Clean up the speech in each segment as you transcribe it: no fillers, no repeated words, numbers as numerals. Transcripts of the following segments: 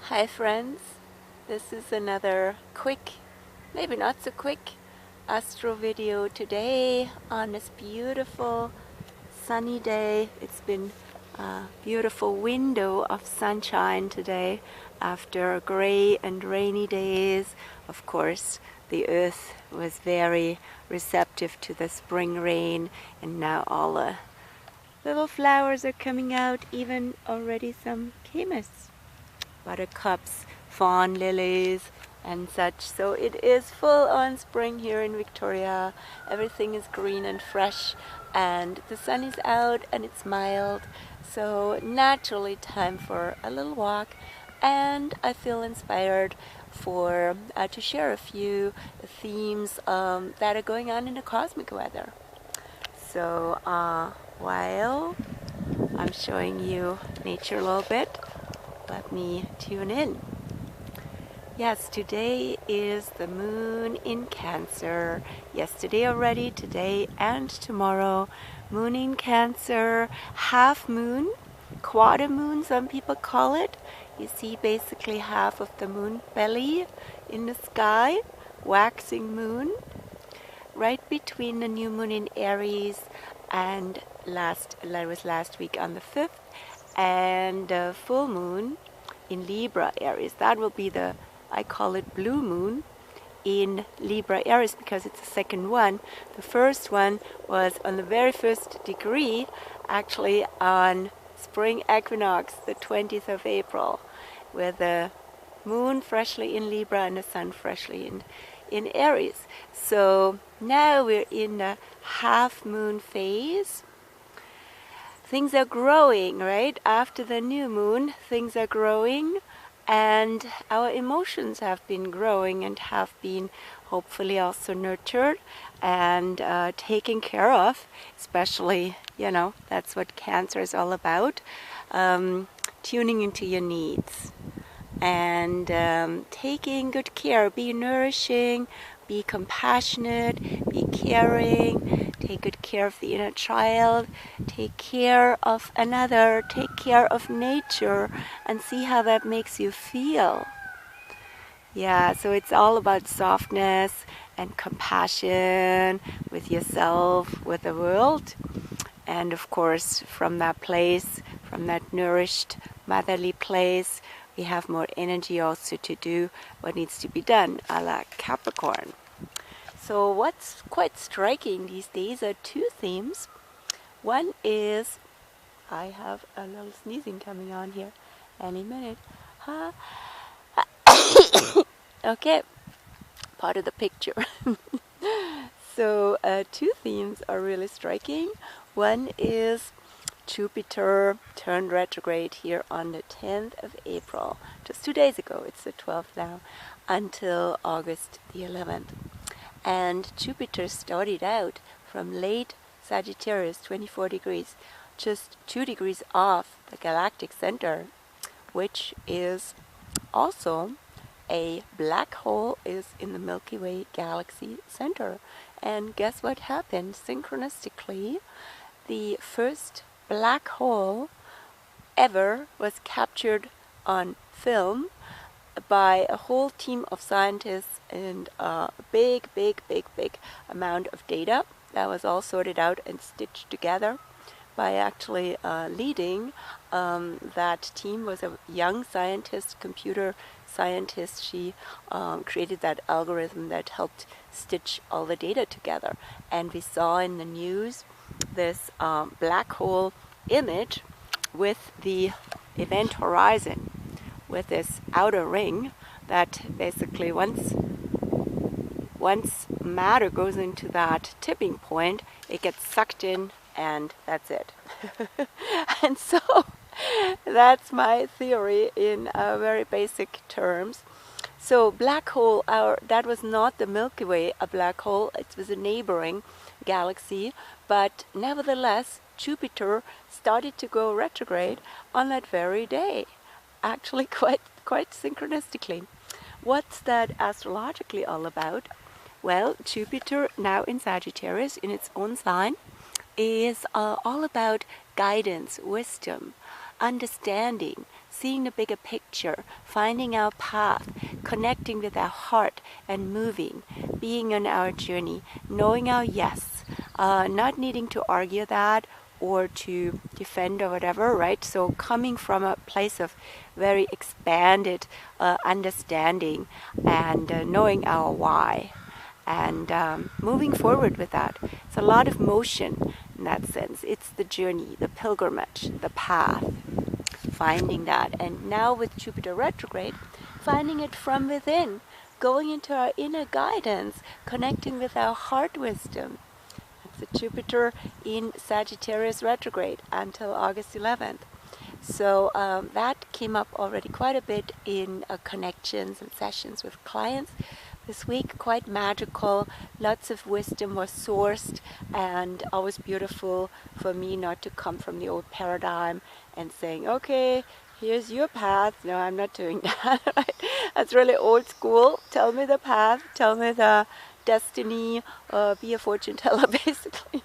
Hi friends, this is another quick, maybe not so quick, astro video today on this beautiful sunny day. It's been a beautiful window of sunshine today after gray and rainy days. Of course, the earth was very receptive to the spring rain, and now all the little flowers are coming out, even already some camas, buttercups, fawn lilies and such. So it is full on spring here in Victoria. Everything is green and fresh and the sun is out and it's mild, so naturally time for a little walk, and I feel inspired for to share a few themes that are going on in the cosmic weather. So while I'm showing you nature a little bit, let me tune in. Yes, today is the moon in Cancer. Yesterday already, today and tomorrow. Moon in Cancer, half moon, quarter moon some people call it. You see basically half of the moon belly in the sky, waxing moon, right between the new moon in Aries and last week on the 5th, and the full moon in LIBRA-ARIES. That will be the, I call it blue moon in LIBRA-ARIES because it's the second one. The first one was on the very first degree, actually on spring equinox, the 20th of April, with the moon freshly in Libra and the sun freshly in Aries. So now we're in the half moon phase. Things are growing, right? After the new moon, things are growing, and our emotions have been growing and have been hopefully also nurtured and taken care of, especially, you know, that's what Cancer is all about, tuning into your needs and taking good care. Be nourishing, be compassionate, be caring, take good care of the inner child, take care of another, take care of nature, and see how that makes you feel. Yeah, so it's all about softness and compassion with yourself, with the world, and of course from that place, from that nourished motherly place, we have more energy also to do what needs to be done, a la Capricorn. So what's quite striking these days are two themes. One is, I have a little sneezing coming on here any minute. Okay, part of the picture. So two themes are really striking. One is Jupiter turned retrograde here on the 10th of April, just 2 days ago. It's the 12th now, until August the 11th. And Jupiter started out from late Sagittarius, 24 degrees, just 2 degrees off the Galactic Centre, which is also a black hole, is in the Milky Way galaxy center. And guess what happened? Synchronistically, the first black hole ever was captured on film by a whole team of scientists and a big amount of data that was all sorted out and stitched together by actually leading that team was a young scientist, computer scientist. She created that algorithm that helped stitch all the data together, and we saw in the news this black hole image with the event horizon, with this outer ring that basically once matter goes into that tipping point, it gets sucked in and that's it. And so that's my theory in very basic terms. So black hole, that was not the Milky Way, a black hole, it was a neighboring galaxy, but nevertheless Jupiter started to go retrograde on that very day, actually quite synchronistically. What's that astrologically all about? Well, Jupiter now in Sagittarius in its own sign is all about guidance, wisdom, understanding, seeing the bigger picture, finding our path, connecting with our heart and moving, being on our journey, knowing our yes, not needing to argue that or to defend or whatever, right? So coming from a place of very expanded understanding and knowing our why, and moving forward with that. It's a lot of motion in that sense. It's the journey, the pilgrimage, the path, finding that. And now with Jupiter retrograde, finding it from within, going into our inner guidance, connecting with our heart wisdom. It's the Jupiter in Sagittarius retrograde until August 11th. So that came up already quite a bit in connections and sessions with clients this week. Quite magical, lots of wisdom was sourced, and always beautiful for me not to come from the old paradigm and saying, okay, here's your path. No, I'm not doing that. That's really old school. Tell me the path, tell me the destiny, be a fortune teller basically.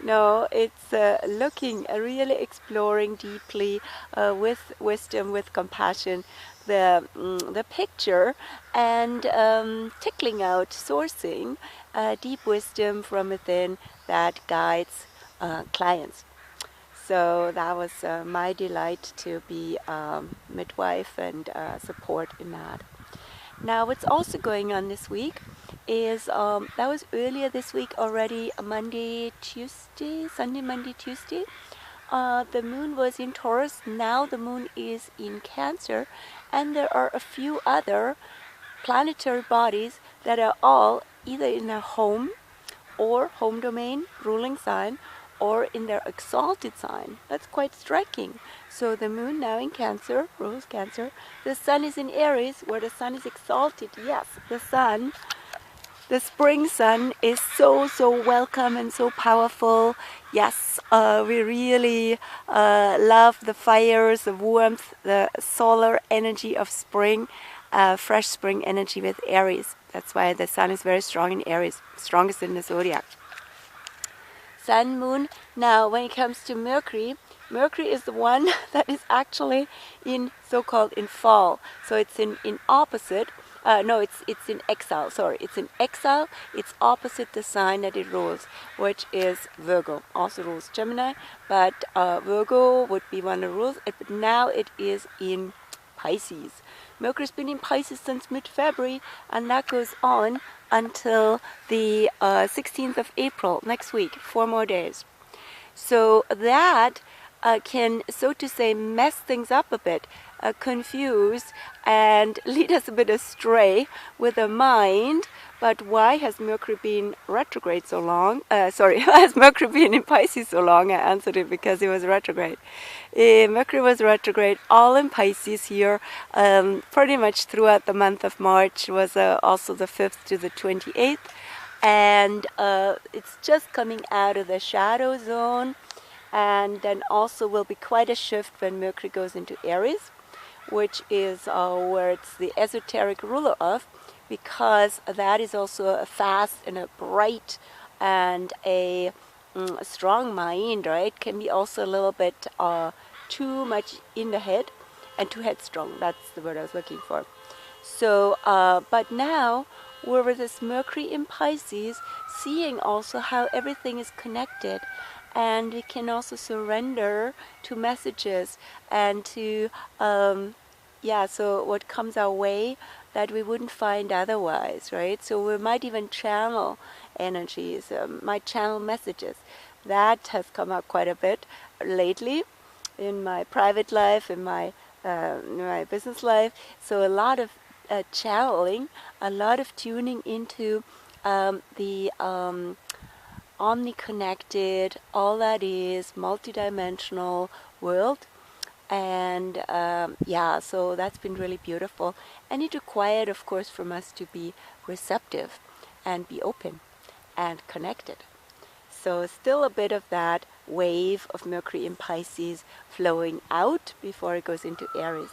No, it's looking, really exploring deeply with wisdom, with compassion, the picture, and tickling out, sourcing deep wisdom from within that guides clients. So that was my delight to be midwife and support in that. Now what's also going on this week is, that was earlier this week already, Monday, Tuesday. The moon was in Taurus, now the moon is in Cancer, and there are a few other planetary bodies that are all either in their home or home domain, ruling sign, or in their exalted sign. That's quite striking. So the moon now in Cancer, rules Cancer. The sun is in Aries, where the sun is exalted. Yes, the sun, the spring sun, is so welcome and so powerful. Yes, we really love the fires, the warmth, the solar energy of spring, fresh spring energy with Aries. That's why the sun is very strong in Aries, strongest in the Zodiac. Sun, moon. Now when it comes to Mercury, Mercury is the one that is actually in so-called in fall. So it's in opposite. No, it's in exile. Sorry, it's in exile. It's opposite the sign that it rules, which is Virgo. Also rules Gemini, but Virgo would be one of the rules. But now it is in Pisces. Mercury's been in Pisces since mid-February, and that goes on until the 16th of April, next week, 4 more days. So that can, so to say, mess things up a bit, confuse and lead us a bit astray with the mind. But why has Mercury been retrograde so long? Why has Mercury been in Pisces so long? I answered it because it was retrograde. Mercury was retrograde all in Pisces here, pretty much throughout the month of March, was also the 5th to the 28th. And it's just coming out of the shadow zone. And then also will be quite a shift when Mercury goes into Aries, which is where it's the esoteric ruler of, because that is also a fast and a bright and a strong mind, right? Can be also a little bit too much in the head and too headstrong. That's the word I was looking for. So, but now we're with this Mercury in Pisces, seeing also how everything is connected. And we can also surrender to messages and to, so what comes our way that we wouldn't find otherwise, right? So we might even channel energies, might channel messages. That has come up quite a bit lately in my private life, in my business life. So a lot of channeling, a lot of tuning into the omni-connected, all that is, multidimensional world. And so that's been really beautiful. And it required, of course, from us to be receptive and be open and connected. So still a bit of that wave of Mercury in Pisces flowing out before it goes into Aries.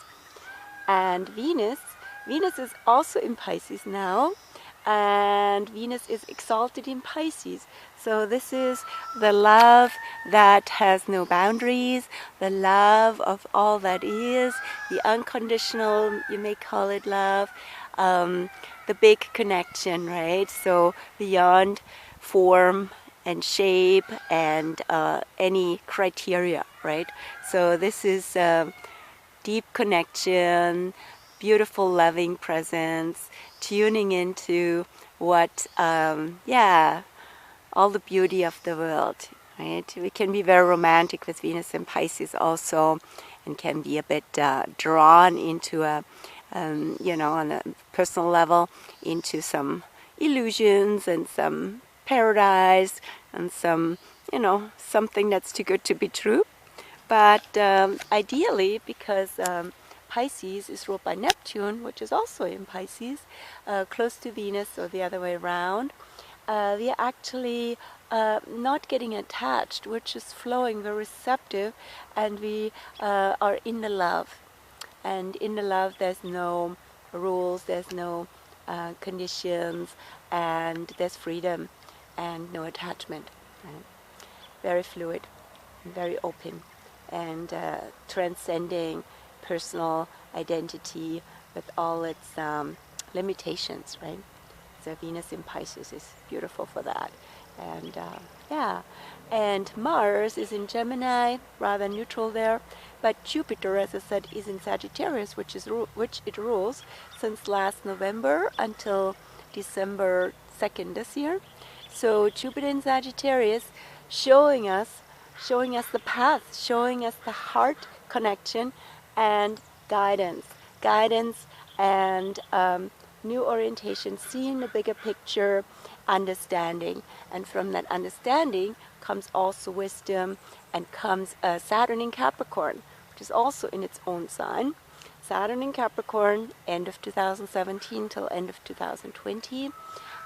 And Venus is also in Pisces now. And Venus is exalted in Pisces. So this is the love that has no boundaries, the love of all that is, the unconditional, you may call it love, the big connection, right? So beyond form and shape and any criteria, right? So this is deep connection, beautiful loving presence, tuning into what, all the beauty of the world, right? We can be very romantic with Venus in Pisces also, and can be a bit drawn into on a personal level, into some illusions and some paradise and some, something that's too good to be true. But ideally, because Pisces is ruled by Neptune, which is also in Pisces, close to Venus or the other way around, we are actually not getting attached. We're just flowing, we're receptive, and we are in the love. And in the love, there's no rules, there's no conditions, and there's freedom and no attachment. Right? Very fluid, very open, and transcending personal identity with all its limitations, right? So Venus in Pisces is beautiful for that. And and Mars is in Gemini, rather neutral there, but Jupiter, as I said, is in Sagittarius, which it rules since last November until December 2nd this year. So Jupiter in Sagittarius showing us the path, showing us the heart connection and guidance and new orientation, seeing the bigger picture, understanding. And from that understanding comes also wisdom, and comes Saturn in Capricorn, which is also in its own sign. Saturn in Capricorn, end of 2017 till end of 2020.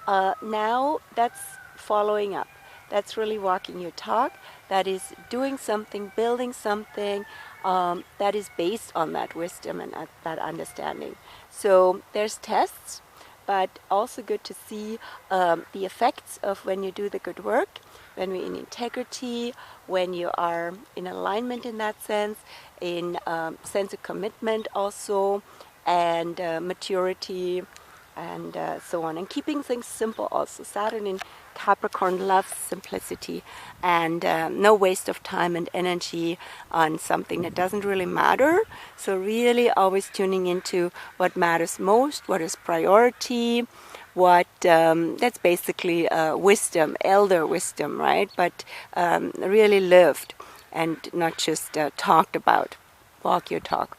Now that's following up. That's really walking your talk. That is doing something, building something that is based on that wisdom and that understanding. So there's tests, but also good to see the effects of when you do the good work, when we're in integrity, when you are in alignment in that sense, in sense of commitment also, and maturity, and so on. And keeping things simple also. Saturn in Capricorn loves simplicity and no waste of time and energy on something that doesn't really matter. So really always tuning into what matters most, what is priority, what that's basically wisdom, elder wisdom, right? But really lived and not just talked about. Walk your talk.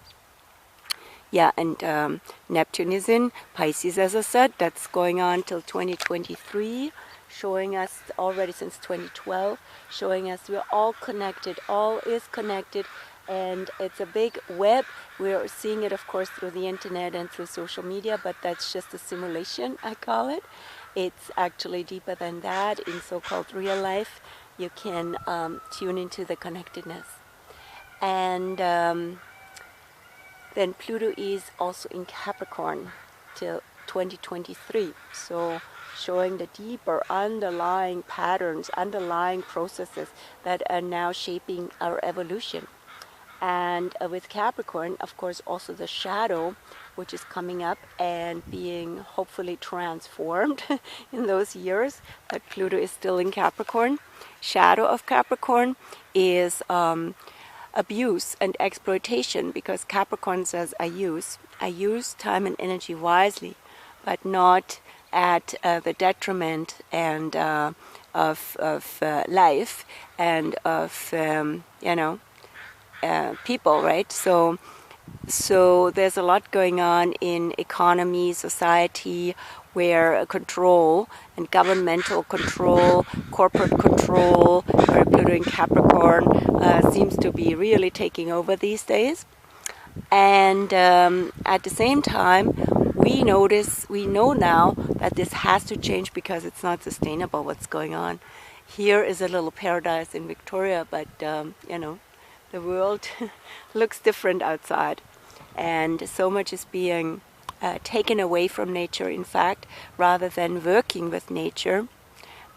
Yeah, and Neptune is in Pisces, as I said. That's going on till 2023, showing us already since 2012, showing us we're all connected, all is connected, and it's a big web. We're seeing it, of course, through the internet and through social media, but that's just a simulation, I call it. It's actually deeper than that. In so-called real life, you can tune into the connectedness. And then Pluto is also in Capricorn till 2023, so showing the deeper underlying patterns, underlying processes that are now shaping our evolution. And with Capricorn, of course, also the shadow, which is coming up and being hopefully transformed in those years, but Pluto is still in Capricorn. Shadow of Capricorn is abuse and exploitation, because Capricorn says I use time and energy wisely, but not at the detriment and of life and of people, right? So there's a lot going on in economy, society, where control and governmental control, corporate control, where Pluto in Capricorn seems to be really taking over these days. And at the same time, we know now that this has to change, because it's not sustainable what's going on. Here is a little paradise in Victoria, but the world looks different outside, and so much is being taken away from nature, in fact, rather than working with nature.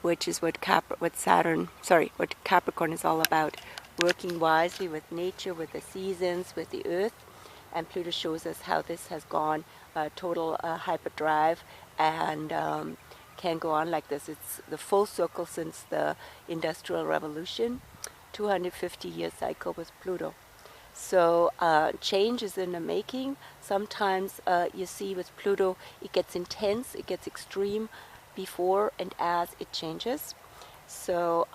which is what Capricorn is all about, working wisely with nature, with the seasons, with the earth. And Pluto shows us how this has gone total hyperdrive and can go on like this. It's the full circle since the Industrial Revolution, 250-year cycle with Pluto. So change is in the making. Sometimes you see with Pluto it gets intense, it gets extreme before and as it changes. So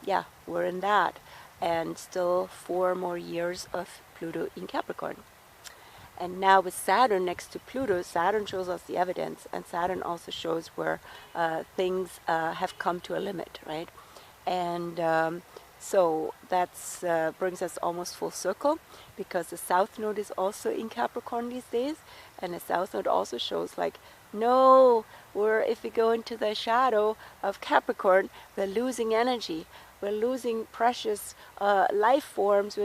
yeah, we're in that. And still 4 more years of Pluto in Capricorn. And now with Saturn next to Pluto, Saturn shows us the evidence, and Saturn also shows where things have come to a limit, right? And so that brings us almost full circle, because the South Node is also in Capricorn these days, and the South Node also shows like, no, if we go into the shadow of Capricorn, we're losing energy, we're losing precious life forms.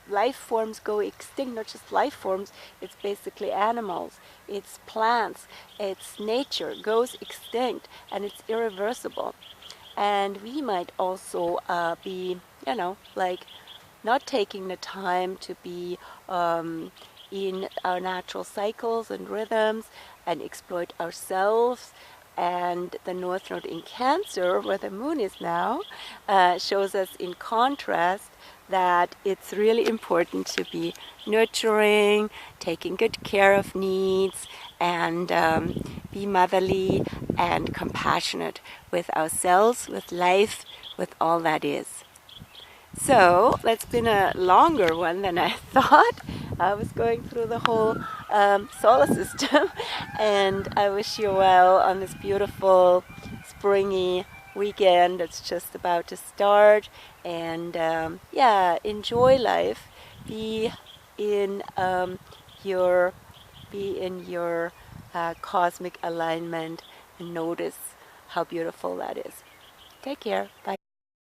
Life forms go extinct, not just life forms, it's basically animals, it's plants, it's nature goes extinct, and it's irreversible. And we might also be, like not taking the time to be in our natural cycles and rhythms and exploit ourselves. And the North Node in Cancer, where the Moon is now, shows us in contrast that it's really important to be nurturing, taking good care of needs, and be motherly and compassionate with ourselves, with life, with all that is. So that's been a longer one than I thought. I was going through the whole solar system, and I wish you well on this beautiful springy weekend that's just about to start. And yeah, enjoy life. Be in your cosmic alignment, and notice how beautiful that is. Take care. Bye.